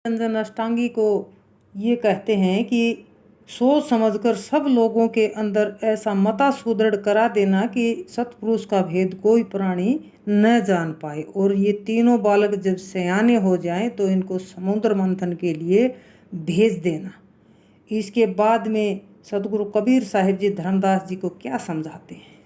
निरंजन अष्टांगी को ये कहते हैं कि सोच समझकर सब लोगों के अंदर ऐसा मता सुदृढ़ करा देना कि सतपुरुष का भेद कोई प्राणी न जान पाए, और ये तीनों बालक जब सयाने हो जाएं तो इनको समुद्र मंथन के लिए भेज देना। इसके बाद में सतगुरु कबीर साहिब जी धर्मदास जी को क्या समझाते हैं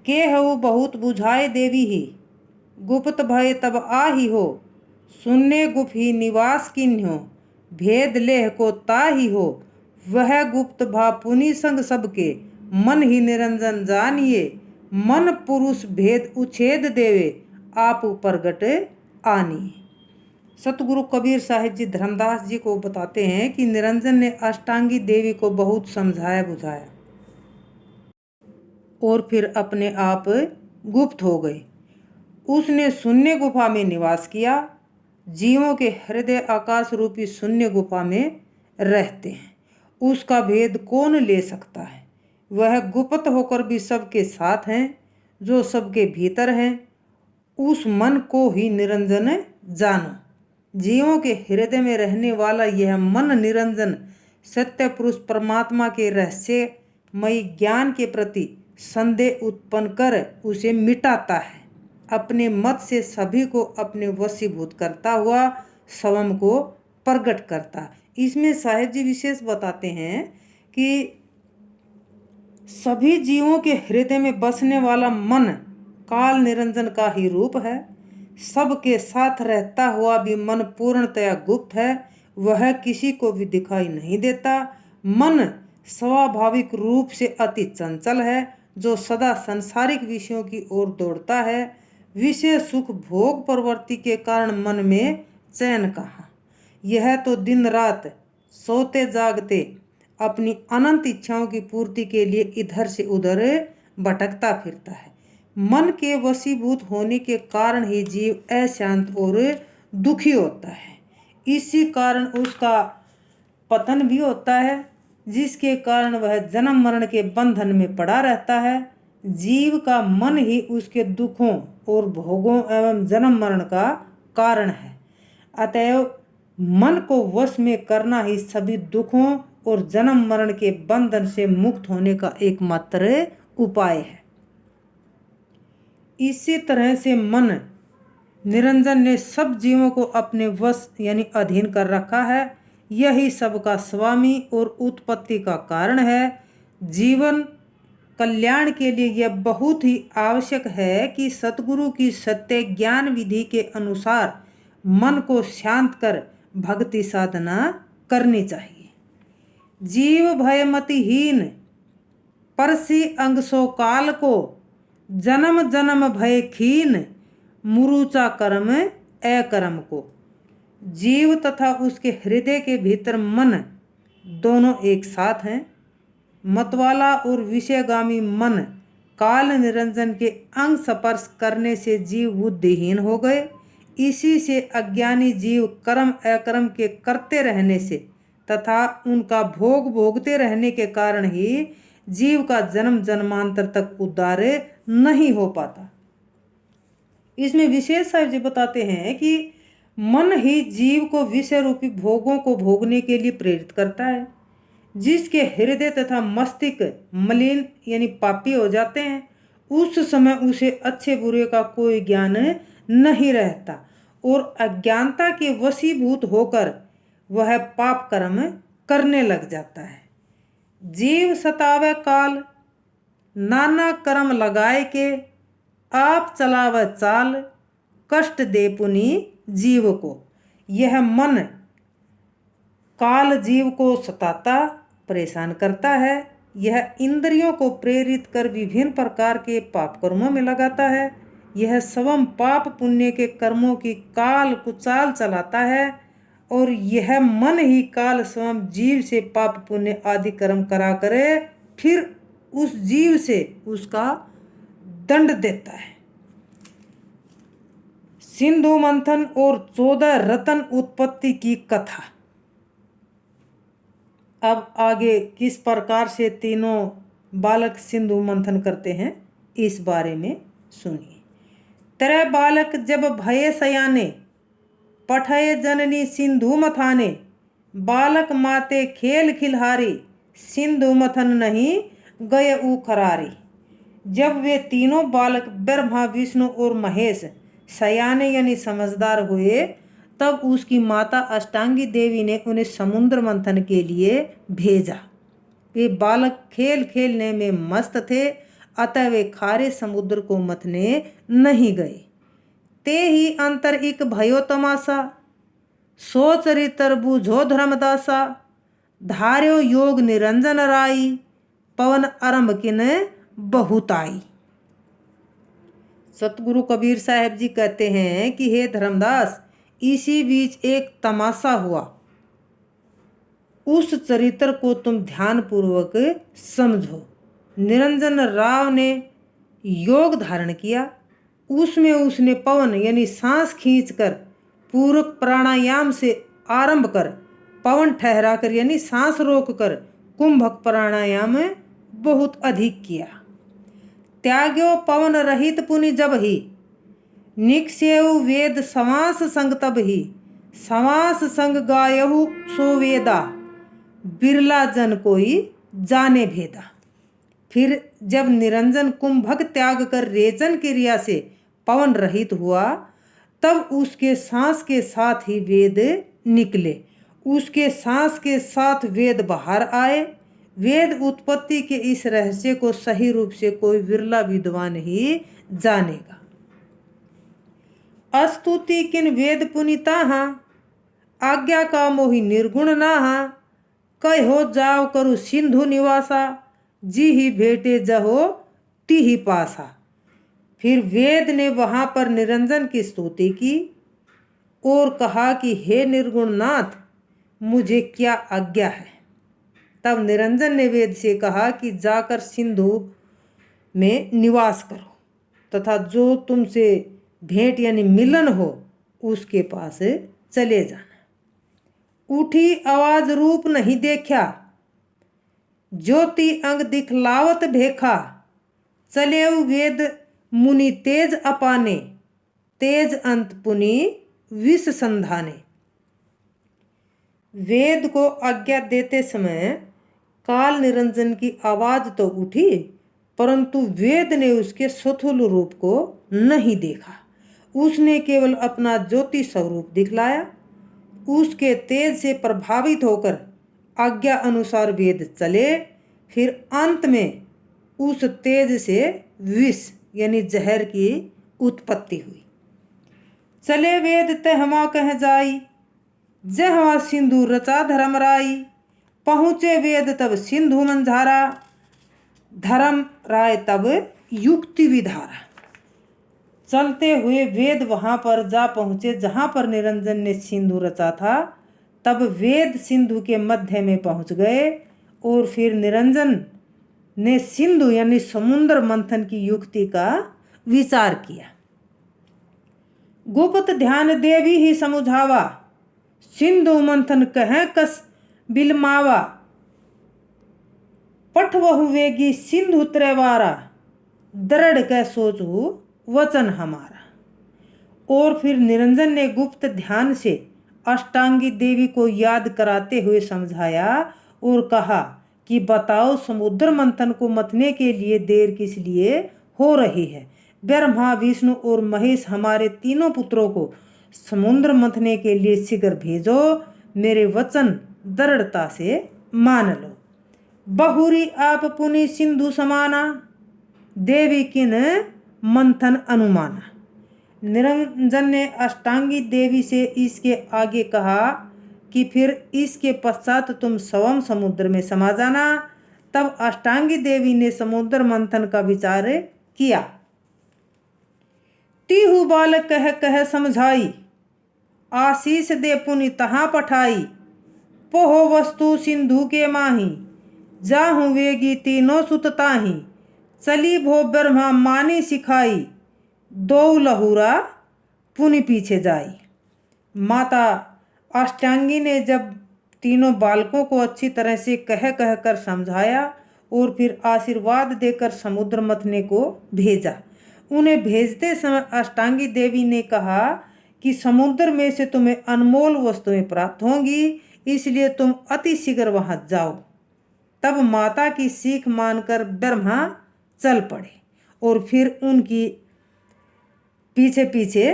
के हऊ बहुत बुझाए देवी ही, गुप्त भय तब आही हो, सुनने गुप ही निवास किन्हो, भेद लेह को ताही हो, वह गुप्त भा पुनि संग सबके, मन ही निरंजन जानिए, मन पुरुष भेद उछेद देवे, आप प्रगट आनी। सतगुरु कबीर साहिब जी धर्मदास जी को बताते हैं कि निरंजन ने अष्टांगी देवी को बहुत समझाया बुझाया और फिर अपने आप गुप्त हो गए। उसने शून्य गुफा में निवास किया। जीवों के हृदय आकाश रूपी शून्य गुफा में रहते हैं। उसका भेद कौन ले सकता है? वह गुप्त होकर भी सबके साथ हैं, जो सबके भीतर हैं। उस मन को ही निरंजन जानो। जीवों के हृदय में रहने वाला यह मन निरंजन सत्य पुरुष परमात्मा के रहस्यमयी ज्ञान के प्रति संदेह उत्पन्न कर उसे मिटाता है। अपने मत से सभी को अपने वशीभूत करता हुआ स्वयं को प्रकट करता। इसमें साहिब जी विशेष बताते हैं कि सभी जीवों के हृदय में बसने वाला मन काल निरंजन का ही रूप है। सबके साथ रहता हुआ भी मन पूर्णतया गुप्त है। वह किसी को भी दिखाई नहीं देता। मन स्वाभाविक रूप से अति चंचल है, जो सदा सांसारिक विषयों की ओर दौड़ता है। विषय सुख भोग प्रवृत्ति के कारण मन में चैन कहाँ। यह तो दिन रात सोते जागते अपनी अनंत इच्छाओं की पूर्ति के लिए इधर से उधर भटकता फिरता है। मन के वशीभूत होने के कारण ही जीव अशांत और दुखी होता है। इसी कारण उसका पतन भी होता है, जिसके कारण वह जन्म मरण के बंधन में पड़ा रहता है। जीव का मन ही उसके दुखों और भोगों एवं जन्म मरण का कारण है। अतएव मन को वश में करना ही सभी दुखों और जन्म मरण के बंधन से मुक्त होने का एकमात्र उपाय है। इसी तरह से मन निरंजन ने सब जीवों को अपने वश यानी अधीन कर रखा है। यही सबका स्वामी और उत्पत्ति का कारण है। जीवन कल्याण के लिए यह बहुत ही आवश्यक है कि सतगुरु की सत्य ज्ञान विधि के अनुसार मन को शांत कर भक्ति साधना करनी चाहिए। जीव भयमतिहीन परसी अंग सो काल को, जन्म जन्म भय खीन, मुरुचा कर्म अकर्म को। जीव तथा उसके हृदय के भीतर मन दोनों एक साथ हैं। मतवाला और विषयगामी मन काल निरंजन के अंग स्पर्श करने से जीव बुद्धिहीन हो गए। इसी से अज्ञानी जीव कर्म अकर्म के करते रहने से तथा उनका भोग भोगते रहने के कारण ही जीव का जन्म जन्मांतर तक उद्धार नहीं हो पाता। इसमें विशेष साहिब जी बताते हैं कि मन ही जीव को विषय रूपी भोगों को भोगने के लिए प्रेरित करता है। जिसके हृदय तथा मस्तिष्क मलिन यानी पापी हो जाते हैं, उस समय उसे अच्छे बुरे का कोई ज्ञान नहीं रहता और अज्ञानता के वशीभूत होकर वह पाप कर्म करने लग जाता है। जीव सतावे काल, नाना कर्म लगाए के, आप चलावे चाल, कष्ट दे पुनि जीव को। यह मन काल जीव को सताता परेशान करता है। यह इंद्रियों को प्रेरित कर विभिन्न प्रकार के पाप कर्मों में लगाता है। यह स्वयं पाप पुण्य के कर्मों की काल कुचाल चलाता है और यह मन ही काल स्वयं जीव से पाप पुण्य आदि कर्म करा करे, फिर उस जीव से उसका दंड देता है। सिंधु मंथन और 14 रत्न उत्पत्ति की कथा। अब आगे किस प्रकार से तीनों बालक सिंधु मंथन करते हैं इस बारे में सुनिए। तेरे बालक जब भये सयाने, पठय जननी सिंधु मथाने, बालक माते खेल खिलहारी, सिंधु मथन नहीं गए उखरारी। जब वे तीनों बालक ब्रह्मा विष्णु और महेश सयाने यानी समझदार हुए, तब उसकी माता अष्टांगी देवी ने उन्हें समुद्र मंथन के लिए भेजा। वे बालक खेल खेलने में मस्त थे, अतः वे खारे समुद्र को मथने नहीं गए। ते ही अंतर एक भयो तमाशा, सोच रितर बूझो धर्मदासा, धार्यो योग निरंजन राई, पवन आरंभ किन बहुताई। सतगुरु कबीर साहब जी कहते हैं कि हे धर्मदास, इसी बीच एक तमाशा हुआ, उस चरित्र को तुम ध्यानपूर्वक समझो। निरंजन राव ने योग धारण किया, उसमें उसने पवन यानी सांस खींचकर पूरक प्राणायाम से आरंभ कर पवन ठहराकर यानी सांस रोककर कुंभक प्राणायाम बहुत अधिक किया। त्याग्यो पवन रहित पुनि जब ही, निक्षेव वेद समास संग तब ही, समास संग गायहु सो वेदा, बिरला जन कोई जाने भेदा। फिर जब निरंजन कुंभक त्याग कर रेचन क्रिया से पवन रहित हुआ, तब उसके सांस के साथ ही वेद निकले, उसके सांस के साथ वेद बाहर आए। वेद उत्पत्ति के इस रहस्य को सही रूप से कोई विरला विद्वान ही जानेगा। अस्तुति किन वेद पुनिताहा, आज्ञा का मोहि निर्गुण नाहा, कहो जाओ करु सिंधु निवासा, जी ही भेटे जहो ती ही पासा। फिर वेद ने वहां पर निरंजन की स्तुति की और कहा कि हे निर्गुण नाथ, मुझे क्या आज्ञा है। तब निरंजन ने वेद से कहा कि जाकर सिंधु में निवास करो तथा जो तुमसे भेंट यानी मिलन हो उसके पास चले जाना। उठी आवाज रूप नहीं देखा, ज्योति अंग दिखलावत भेखा, चले वेद मुनि तेज अपाने, तेज अंत पुनि विष संधाने। वेद को आज्ञा देते समय काल निरंजन की आवाज तो उठी, परंतु वेद ने उसके स्थूल रूप को नहीं देखा। उसने केवल अपना ज्योति स्वरूप दिखलाया। उसके तेज से प्रभावित होकर आज्ञा अनुसार वेद चले। फिर अंत में उस तेज से विष यानी जहर की उत्पत्ति हुई। चले वेद तहमा कह जाई, जहवा सिंधु रचा धर्मराई, पहुँचे वेद तब सिंधु मंझारा, धर्म राय तब युक्ति विधारा। चलते हुए वेद वहां पर जा पहुँचे जहां पर निरंजन ने सिंधु रचा था। तब वेद सिंधु के मध्य में पहुँच गए और फिर निरंजन ने सिंधु यानी समुद्र मंथन की युक्ति का विचार किया। गुप्त ध्यान देवी ही समुझावा, सिंधु मंथन कह कस बिलमावा, पठवहु वेगी सिंधु त्रैवारा, दृढ़ कह सोचू वचन हमारा। और फिर निरंजन ने गुप्त ध्यान से अष्टांगी देवी को याद कराते हुए समझाया और कहा कि बताओ समुद्र मंथन को मथने के लिए देर किस लिए हो रही है। ब्रह्मा विष्णु और महेश हमारे तीनों पुत्रों को समुद्र मंथने के लिए शीघ्र भेजो, मेरे वचन दृढ़ता से मान लो। बहुरी आप पुनि सिंधु समाना, देवी किन मंथन अनुमाना। निरंजन ने अष्टांगी देवी से इसके आगे कहा कि फिर इसके पश्चात तुम स्वयं समुद्र में समा जाना। तब अष्टांगी देवी ने समुद्र मंथन का विचार किया। तीहु बालक कह कह समझाई, आशीष दे पुनि तहाँ पठाई, पोहो वस्तु सिंधु के माही, जाहु वेगी तीनों सुतताही, चली भो ब्रह्मा मानी सिखाई, दो लहुरा पुनि पीछे जाई। माता अष्टांगी ने जब तीनों बालकों को अच्छी तरह से कह कह कर समझाया और फिर आशीर्वाद देकर समुद्र मथने को भेजा। उन्हें भेजते समय अष्टांगी देवी ने कहा कि समुद्र में से तुम्हें अनमोल वस्तुएं प्राप्त होंगी, इसलिए तुम अति शीघ्र वहां जाओ। तब माता की सीख मानकर ब्रह्मा चल पड़े और फिर उनकी पीछे पीछे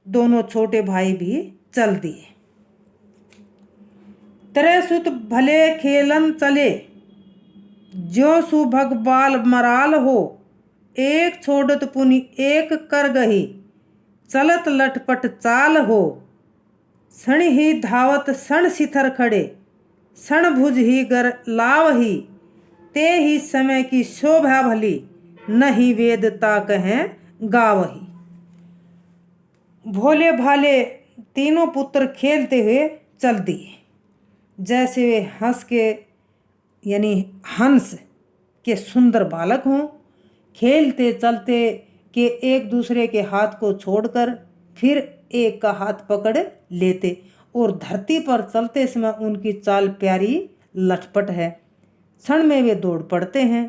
दोनों छोटे भाई भी चल दिए। त्रै सुत भले खेलन चले, ज्यो सुभग बाल मराल हो। एक छोड़त पुनि एक कर गही, चलत लटपट चाल हो। क्षण ही धावत क्षण सिथर खड़े, क्षण भुज ही गर लावही। ते ही समय की शोभा भली, नहीं वेदता कहें गावही। भोले भाले तीनों पुत्र खेलते हुए चल दिए। जैसे वे हंस के सुंदर बालक हों, खेलते चलते के एक दूसरे के हाथ को छोड़कर फिर एक का हाथ पकड़ लेते और धरती पर चलते समय उनकी चाल प्यारी लटपट है। क्षण में वे दौड़ पड़ते हैं,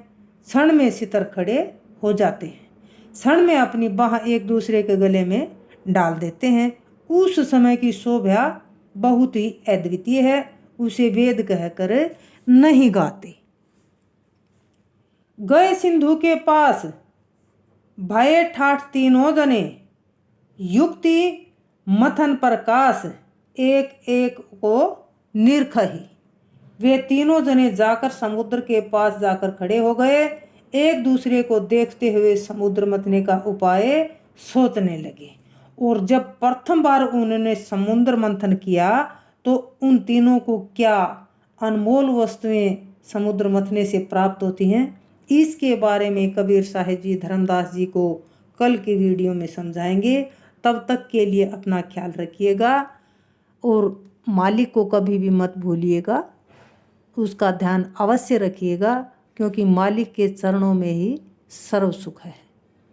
क्षण में सितर खड़े हो जाते हैं, क्षण में अपनी बाह एक दूसरे के गले में डाल देते हैं। उस समय की शोभा बहुत ही अद्वितीय है, उसे वेद कहकर नहीं गाते। गए सिंधु के पास, भये ठाठ तीनों जने। युक्ति मथन प्रकाश, एक एक को निरखही। वे तीनों जने जाकर समुद्र के पास जाकर खड़े हो गए। एक दूसरे को देखते हुए समुद्र मथने का उपाय सोचने लगे। और जब प्रथम बार उन्होंने समुद्र मंथन किया तो उन तीनों को क्या अनमोल वस्तुएं समुद्र मथने से प्राप्त होती हैं, इसके बारे में कबीर साहिब जी धर्मदास जी को कल की वीडियो में समझाएंगे। तब तक के लिए अपना ख्याल रखिएगा और मालिक को कभी भी मत भूलिएगा, उसका ध्यान अवश्य रखिएगा, क्योंकि मालिक के चरणों में ही सर्व सुख है।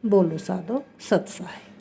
बोलो साधो सत साहिब।